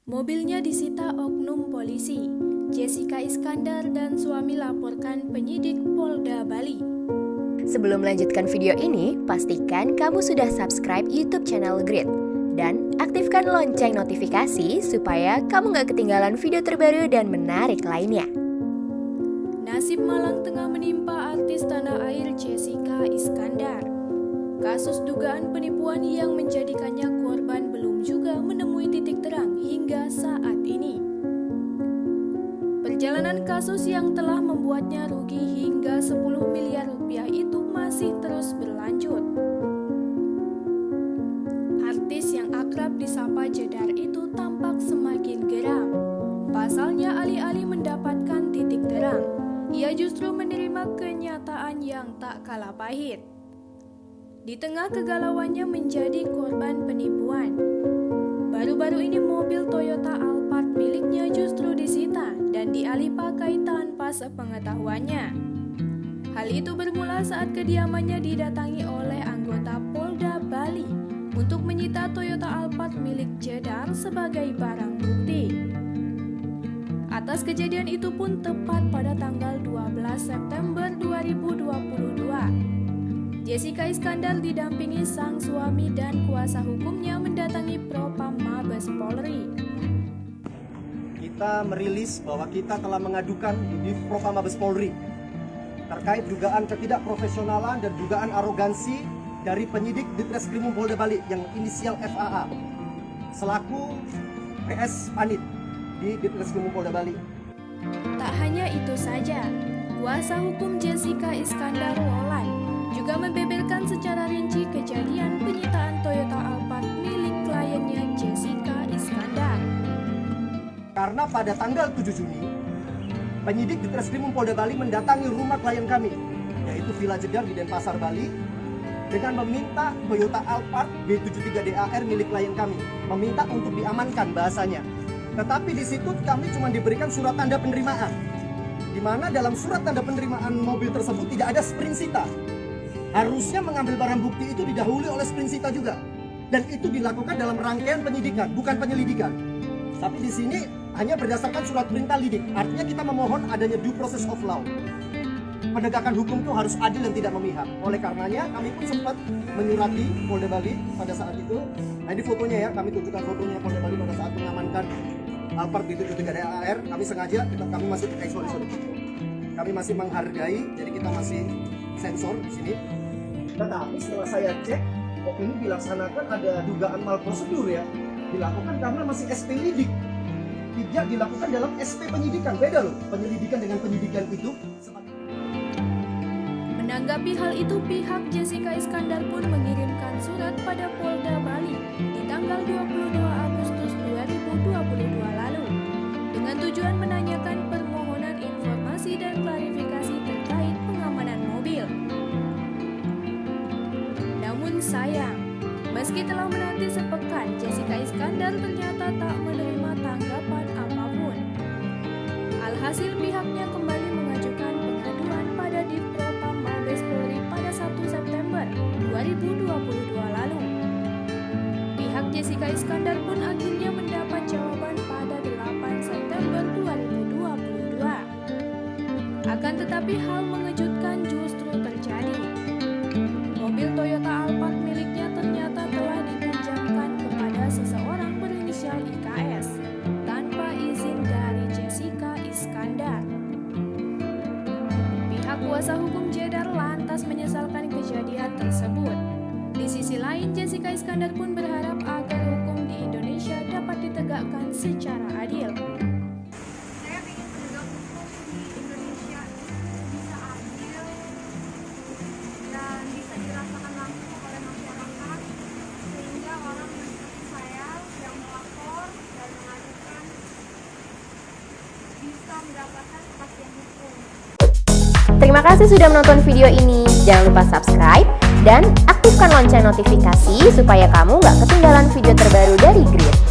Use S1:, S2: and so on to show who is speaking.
S1: Mobilnya disita oknum polisi. Jessica Iskandar dan suami laporkan penyidik Polda Bali.
S2: Sebelum melanjutkan video ini, pastikan kamu sudah subscribe YouTube channel Grit dan aktifkan lonceng notifikasi supaya kamu gak ketinggalan video terbaru dan menarik lainnya.
S1: Nasib malang tengah menimpa artis tanah air Jessica Iskandar. Kasus dugaan penipuan yang menjadikannya korban belum juga menemui titik terang hingga saat ini. Perjalanan kasus yang telah membuatnya rugi hingga 10 miliar rupiah itu masih terus berlanjut. Artis yang akrab disapa Jedar itu tampak semakin geram. Pasalnya alih-alih mendapatkan titik terang, ia justru menerima kenyataan yang tak kalah pahit. Di tengah kegalauannya menjadi korban penipuan. Baru-baru ini mobil Toyota Alphard miliknya justru disita dan dialih pakai tanpa sepengetahuannya. Hal itu bermula saat kediamannya didatangi oleh anggota Polda Bali untuk menyita Toyota Alphard milik Jedar sebagai barang bukti. Atas kejadian itu pun tepat pada tanggal 12 September 2022. Jessica Iskandar didampingi sang suami dan kuasa hukumnya mendatangi Propam Mabes Polri.
S3: Kita merilis bahwa kita telah mengadukan di Propam Mabes Polri terkait dugaan ketidakprofesionalan dan dugaan arogansi dari penyidik Ditreskrimum Polda Bali yang inisial FAA selaku PS Panit di Ditreskrimum Polda Bali.
S1: Tak hanya itu saja, kuasa hukum Jessica Iskandar Roland juga membeberkan secara rinci kejadian penyitaan Toyota Alphard milik kliennya Jessica Iskandar.
S3: Karena pada tanggal 7 Juni, penyidik Ditreskrimum Polda Bali mendatangi rumah klien kami, yaitu Villa Jedar di Denpasar, Bali, dengan meminta Toyota Alphard B73DAR milik klien kami, meminta untuk diamankan bahasanya. Tetapi di situ kami cuma diberikan surat tanda penerimaan, di mana dalam surat tanda penerimaan mobil tersebut tidak ada springsita. Harusnya mengambil barang bukti itu didahului oleh springsita juga, dan itu dilakukan dalam rangkaian penyidikan, bukan penyelidikan. Tapi di sini hanya berdasarkan surat perintah lidik. Artinya kita memohon adanya due process of law. Penegakan hukum itu harus adil dan tidak memihak. Oleh karenanya kami pun sempat menyurati Polda Bali pada saat itu. Nah ini fotonya ya, kami tunjukkan fotonya Polda Bali pada saat mengamankan Alphard B73DAR. Kami sengaja, kami masih kami masih menghargai, jadi kita masih sensor di sini. Tetapi setelah saya cek, kok ini dilaksanakan ada dugaan malprosedur ya. Dilakukan karena masih SP lidik. Tidak dilakukan dalam SP penyidikan. Beda loh, penyelidikan dengan penyidikan itu.
S1: Menanggapi hal itu, pihak Jessica Iskandar pun mengirimkan surat pada Polda Bali di tanggal 22 Agustus 2022 lalu dengan tujuan menanyakan permohonan informasi dan klarifikasi terkait pengamanan mobil. Namun sayang, meski telah menanti sepekan, Jessica Iskandar ternyata tak menerima tanggapan apapun. Alhasil pihaknya kembali mengajukan pengaduan pada Divpropam Mabes Polri pada 1 September 2022 lalu. Pihak Jessica Iskandar pun akhirnya mendapat jawaban pada 8 September 2022. Akan tetapi hal mengejutkan justru terjadi. Mobil Toyota Alphard miliknya ternyata telah dipinjamkan kepada seseorang berinisial IKS tanpa izin dari Jessica Iskandar. Pihak kuasa hukum Jedar lantas menyesalkan kejadian tersebut. Di sisi lain, Jessica Iskandar pun berharap agar hukum di Indonesia dapat ditegakkan secara adil.
S4: Saya ingin penegak hukum di Indonesia bisa adil dan bisa dirasakan langsung oleh masyarakat, sehingga orang yang seperti saya yang melapor dan mengajukan bisa mendapatkan kepastian hukum.
S2: Terima kasih sudah menonton video ini. Jangan lupa subscribe dan aktifkan lonceng notifikasi supaya kamu gak ketinggalan video terbaru dari Grit.